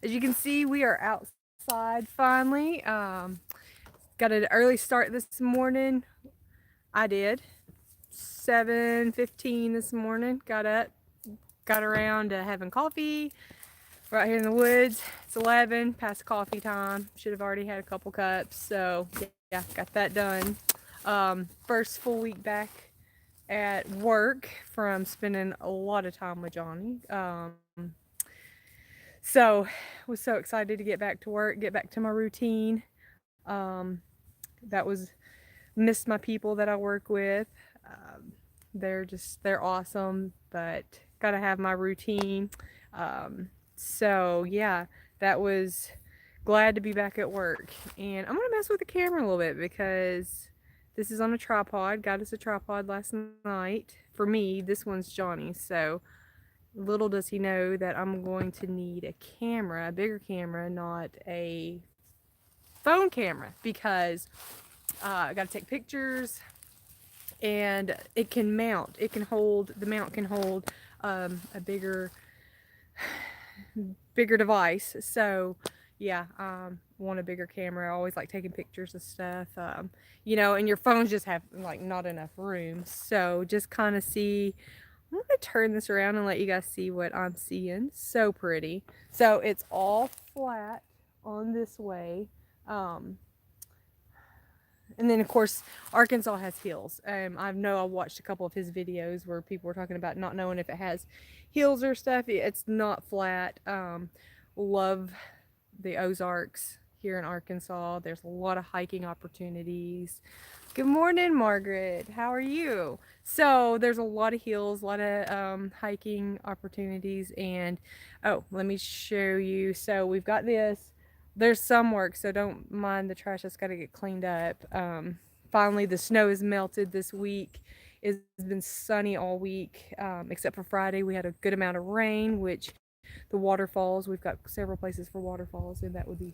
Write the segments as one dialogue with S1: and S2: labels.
S1: as you can see, we are outside finally. Got an early start this morning. I did 7:15 this morning. Got up, got around to having coffee right here in the woods. It's 11 past coffee time. Should have already had a couple cups. So yeah, got that done. First full week back at work from spending a lot of time with Johnny. So was so excited to get back to work, get back to my routine. Um, that was missed my people that I work with. Um, they're awesome, but gotta have my routine. So yeah, that was glad to be back at work. And I'm gonna mess with the camera a little bit because this is on a tripod. Got us a tripod last night. For me, this one's Johnny's. So little does he know that I'm going to need a camera, a bigger camera, not a phone camera, because I got to take pictures, and it can mount. It can hold. The mount can hold a bigger device. So yeah, want a bigger camera. I always like taking pictures of stuff. And your phones just have like not enough room. So just kind of see. I'm gonna turn this around and let you guys see what I'm seeing. So pretty. So it's all flat on this way. Um, and then of course Arkansas has hills. I know I watched a couple of his videos where people were talking about not knowing if it has hills or stuff. It's not flat. Love the Ozarks here in Arkansas. There's a lot of hiking opportunities. Good morning, Margaret. How are you? So there's a lot of hills, a lot of hiking opportunities, and oh, let me show you. So we've got this. There's some work, so don't mind the trash that's got to get cleaned up. Finally, the snow is melted this week. It's been sunny all week, except for Friday. We had a good amount of rain, which the waterfalls, we've got several places for waterfalls, and that would be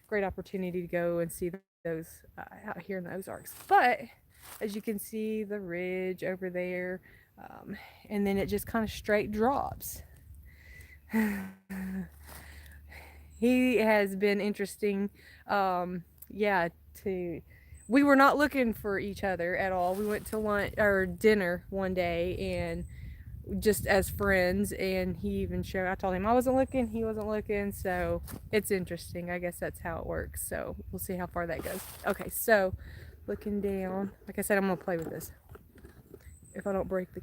S1: great opportunity to go and see those out here in the Ozarks. But as you can see, the ridge over there, and then it just kind of straight drops. He has been interesting. Yeah, to we were not looking for each other at all. We went to lunch or dinner one day and just as friends, and he even showed, I told him I wasn't looking, he wasn't looking. So it's interesting. I guess that's how it works. So we'll see how far that goes. Okay, so looking down, like I said, I'm gonna play with this if I don't break the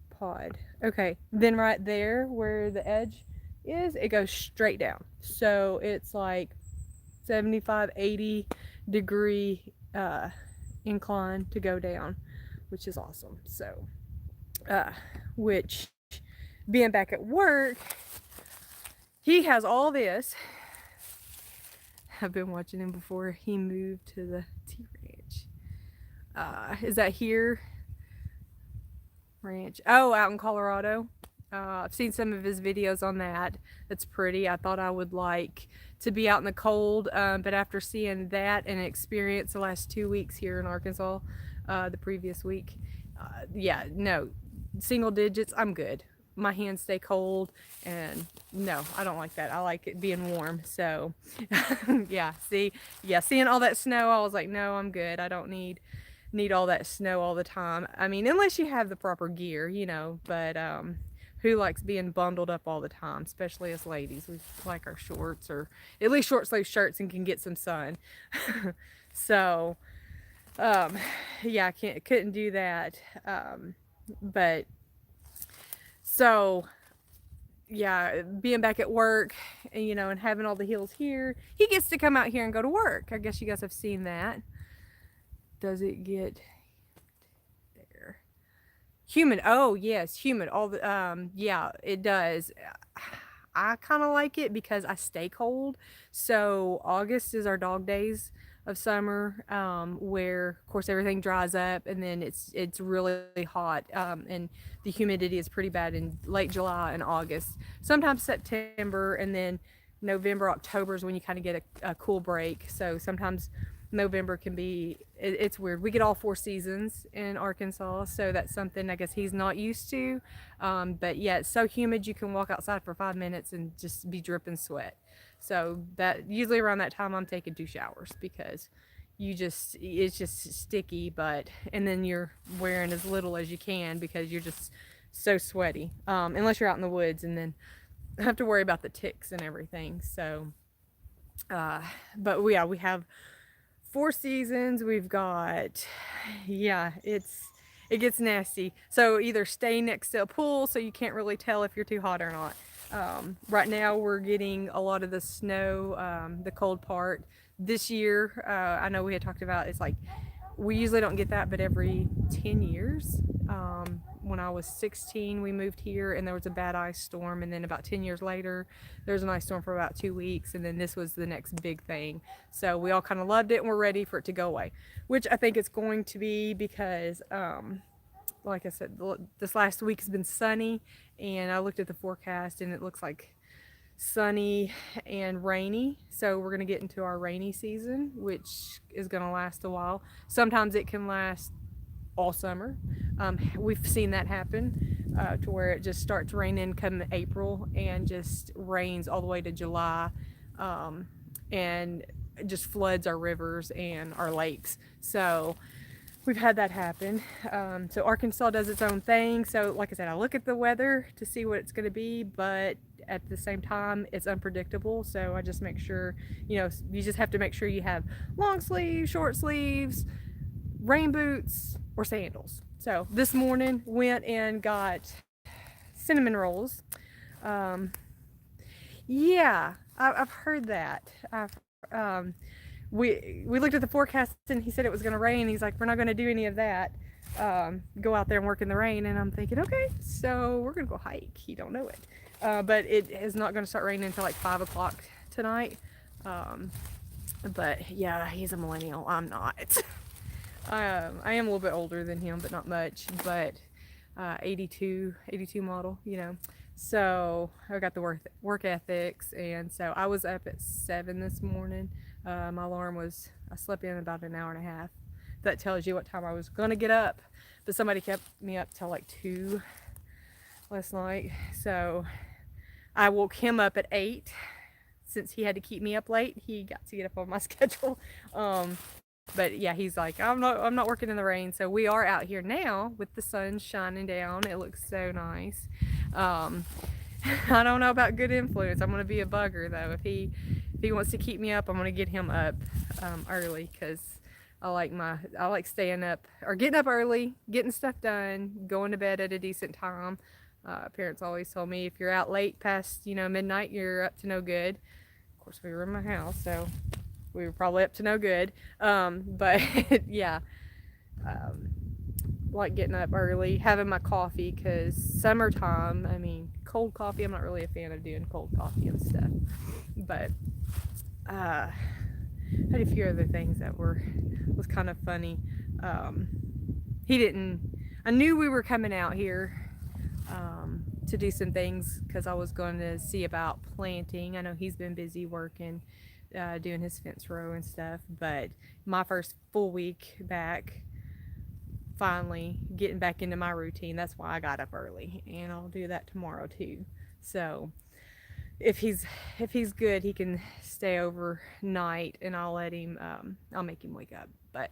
S1: pod. Okay, then right there where the edge is, it goes straight down. So it's like 75, 80 degree incline to go down, which is awesome. So which being back at work, he has all this. I've been watching him before he moved to the T Ranch. Is that here? Ranch. Oh, out in Colorado. I've seen some of his videos on that. That's pretty. I thought I would like to be out in the cold, but after seeing that and experience the last 2 weeks here in Arkansas, the previous week, yeah, no, single digits, I'm good. My hands stay cold, and no, I don't like that. I like it being warm. So, yeah, seeing all that snow, I was like, no, I'm good. I don't need all that snow all the time. I mean, unless you have the proper gear. But who likes being bundled up all the time, especially as ladies? We like our shorts, or at least short sleeve shirts, and can get some sun. So, um, yeah, couldn't do that. But so yeah, being back at work, and having all the hills here, he gets to come out here and go to work. I guess you guys have seen that. Does it get there? Humid. Oh yes, humid. All the yeah, it does. I kind of like it because I stay cold. So August is our dog days of summer, where of course everything dries up, and then it's really hot, and the humidity is pretty bad in late July and August. Sometimes September, and then November, October is when you kind of get a cool break. So sometimes November can be, it's weird. We get all 4 seasons in Arkansas, so that's something I guess he's not used to. But yeah, it's so humid you can walk outside for 5 minutes and just be dripping sweat. So that usually around that time I'm taking 2 showers because it's just sticky, but and then you're wearing as little as you can because you're just so sweaty. Unless you're out in the woods and then have to worry about the ticks and everything. So, uh, but yeah, we have 4 seasons. We've got, yeah, it gets nasty. So either stay next to a pool so you can't really tell if you're too hot or not. Right now we're getting a lot of the snow, the cold part. This year, I know we had talked about it's like we usually don't get that, but every 10 years. When I was 16, we moved here and there was a bad ice storm. And then about 10 years later, there was an ice storm for about 2 weeks. And then this was the next big thing. So we all kind of loved it and we're ready for it to go away, which I think it's going to be because, like I said, this last week has been sunny. And I looked at the forecast and it looks like sunny and rainy. So we're going to get into our rainy season, which is going to last a while. Sometimes it can last all summer. We've seen that happen to where it just starts raining come April and just rains all the way to July, and just floods our rivers and our lakes. So we've had that happen. So Arkansas does its own thing. So like I said, I look at the weather to see what it's going to be, but at the same time, it's unpredictable. So I just make sure, you just have to make sure you have long sleeves, short sleeves, rain boots, or sandals. So this morning went and got cinnamon rolls. Yeah, I've heard that. We looked at the forecast and he said it was going to rain. He's like, we're not going to do any of that. Go out there and work in the rain. And I'm thinking, okay, so we're going to go hike. He don't know it. But it is not going to start raining until like 5 o'clock tonight. But yeah, he's a millennial. I'm not. I am a little bit older than him, but not much. But 82 model, So I got the work ethics, and so I was up at 7 this morning. My alarm was, I slept in about an hour and a half. That tells you what time I was gonna get up, but somebody kept me up till like 2 last night. So I woke him up at 8. Since he had to keep me up late, he got to get up on my schedule. But yeah, he's like, I'm not working in the rain. So we are out here now with the sun shining down. It looks so nice. I don't know about good influence. I'm gonna be a bugger though. If he wants to keep me up, I'm gonna get him up early because I like staying up or getting up early, getting stuff done, going to bed at a decent time. Parents always told me if you're out late past midnight, you're up to no good. Of course, we were in my house, so we were probably up to no good. But yeah, like getting up early, having my coffee, because summertime, I mean, cold coffee, I'm not really a fan of doing cold coffee and stuff. But I had a few other things that was kind of funny. I knew we were coming out here to do some things because I was going to see about planting. I know he's been busy working, doing his fence row and stuff, but my first full week back, finally getting back into my routine. That's why I got up early, and I'll do that tomorrow too. So if he's good, he can stay overnight, and I'll make him wake up. But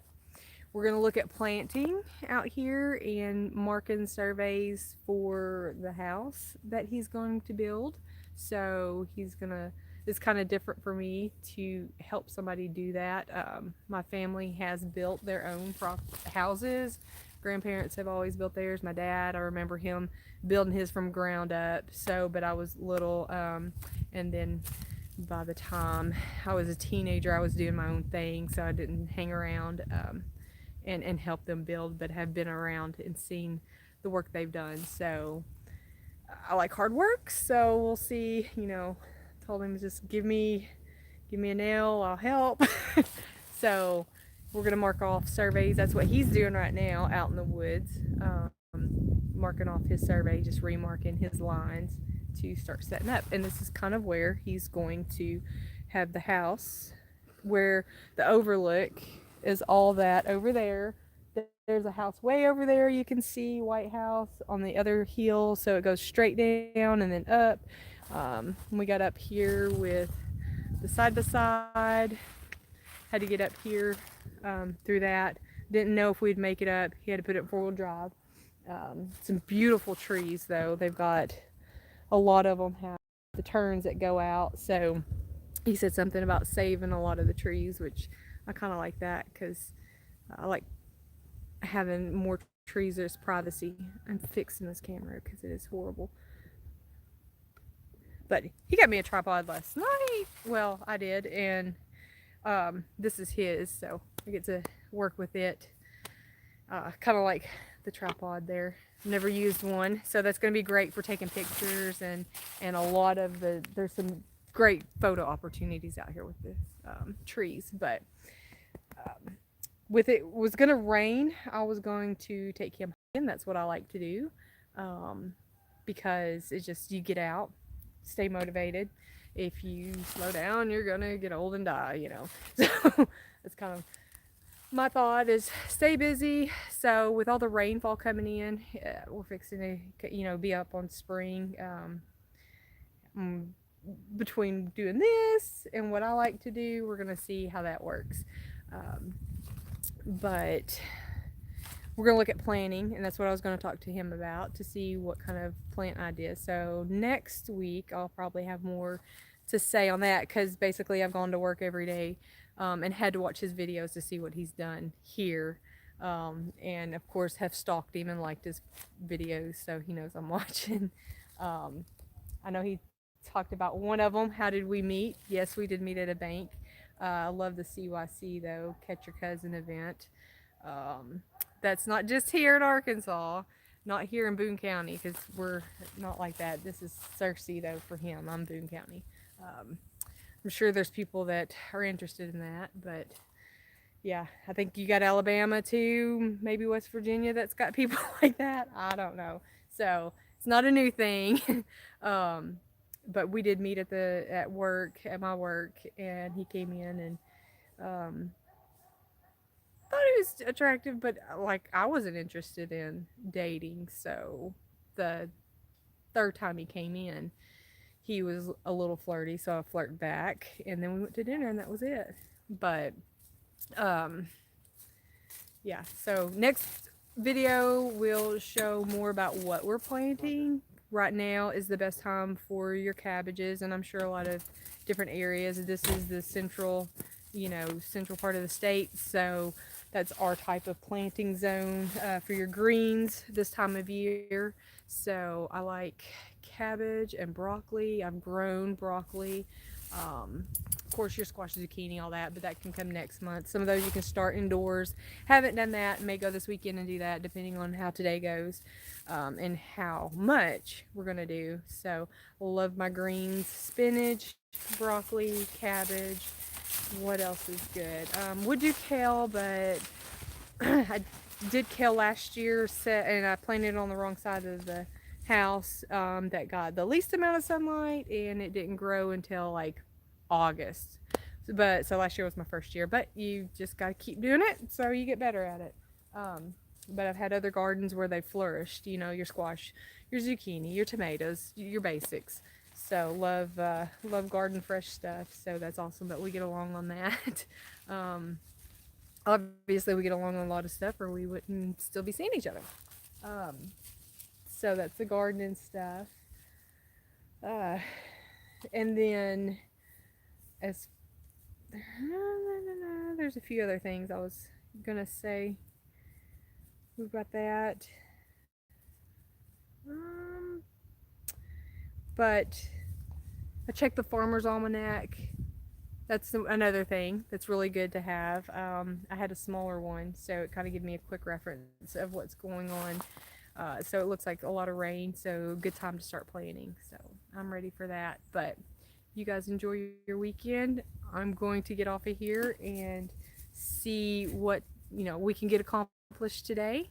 S1: we're going to look at planting out here and marking surveys for the house that he's going to build. So it's kind of different for me to help somebody do that. My family has built their own houses. Grandparents have always built theirs. My dad, I remember him building his from ground up. But I was little, and then by the time I was a teenager, I was doing my own thing, so I didn't hang around and help them build, but have been around and seen the work they've done. So I like hard work, so we'll see. Told him, just give me a nail, I'll help. So we're gonna mark off surveys. That's what he's doing right now out in the woods, marking off his survey, just remarking his lines to start setting up. And this is kind of where he's going to have the house where the overlook is all that over there. There's a house way over there you can see, White House on the other hill, so it goes straight down and then up. We got up here with the side by side, had to get up here through that. Didn't know if we'd make it up. He had to put it in 4-wheel drive. Some beautiful trees though. They've got a lot of them have the turns that go out. So he said something about saving a lot of the trees, which I kind of like that because I like having more trees. There's privacy. I'm fixing this camera because it is horrible. But he got me a tripod last night. Well, I did, and this is his, so I get to work with it. Kind of like the tripod there. Never used one, so that's going to be great for taking pictures and a lot of there's some great photo opportunities out here with the trees. But with it was going to rain, I was going to take him hiking. That's what I like to do, because it's just you get out, stay motivated. If you slow down, you're gonna get old and die, you know. So that's kind of my thought is stay busy. So with all the rainfall coming in, we're fixing to, you know, be up on spring. Between doing this and what I like to do, we're gonna see how that works. But we're going to look at planting, and that's what I was going to talk to him about to see what kind of plant ideas. So next week I'll probably have more to say on that, because basically I've gone to work every day and had to watch his videos to see what he's done here, and of course have stalked him and liked his videos, so he knows I'm watching. I know he talked about one of them. How did we meet? Yes, we did meet at a bank. I love the CYC though, Catch Your Cousin event. That's not just here in Arkansas, not here in Boone County, because we're not like that. This is Searcy though for him. I'm Boone County. I'm sure there's people that are interested in that, but yeah, I think you got Alabama too, maybe West Virginia that's got people like that. I don't know. So it's not a new thing. But we did meet at my work, and he came in and thought he was attractive, but like I wasn't interested in dating. So the third time he came in, he was a little flirty, so I flirted back, and then we went to dinner, and that was it. But yeah, so next video will show more about what we're planting. Right now is the best time for your cabbages, and I'm sure a lot of different areas. This is the central, central part of the state, so that's our type of planting zone for your greens this time of year. So I like cabbage and broccoli. I've grown broccoli. Of course, your squash, zucchini, all that, but that can come next month. Some of those you can start indoors. Haven't done that. May go this weekend and do that, depending on how today goes and how much we're going to do. So, love my greens, spinach, broccoli, cabbage. What else is good? Would do kale, but I did kale last year, and I planted it on the wrong side of the house that got the least amount of sunlight, and it didn't grow until like August. But so last year was my first year, but you just got to keep doing it so you get better at it. But I've had other gardens where they flourished, your squash, your zucchini, your tomatoes, your basics. So love garden fresh stuff. So that's awesome that we get along on that. Obviously we get along on a lot of stuff, or we wouldn't still be seeing each other. So that's the gardening stuff. And then there's a few other things I was gonna say. We've got that. But I checked the Farmer's Almanac. That's another thing that's really good to have. I had a smaller one, so it kind of gave me a quick reference of what's going on. So it looks like a lot of rain, so good time to start planting. So I'm ready for that. But you guys enjoy your weekend. I'm going to get off of here and see what we can get accomplished today.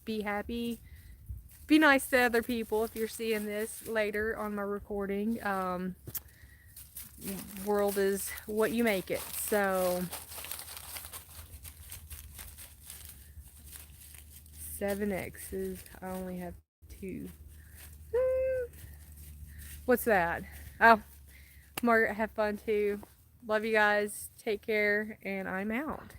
S1: Be happy. Be nice to other people if you're seeing this later on my recording. world is what you make it. So 7X's. I only have 2. What's that? Oh, Margaret, have fun too. Love you guys. Take care, and I'm out.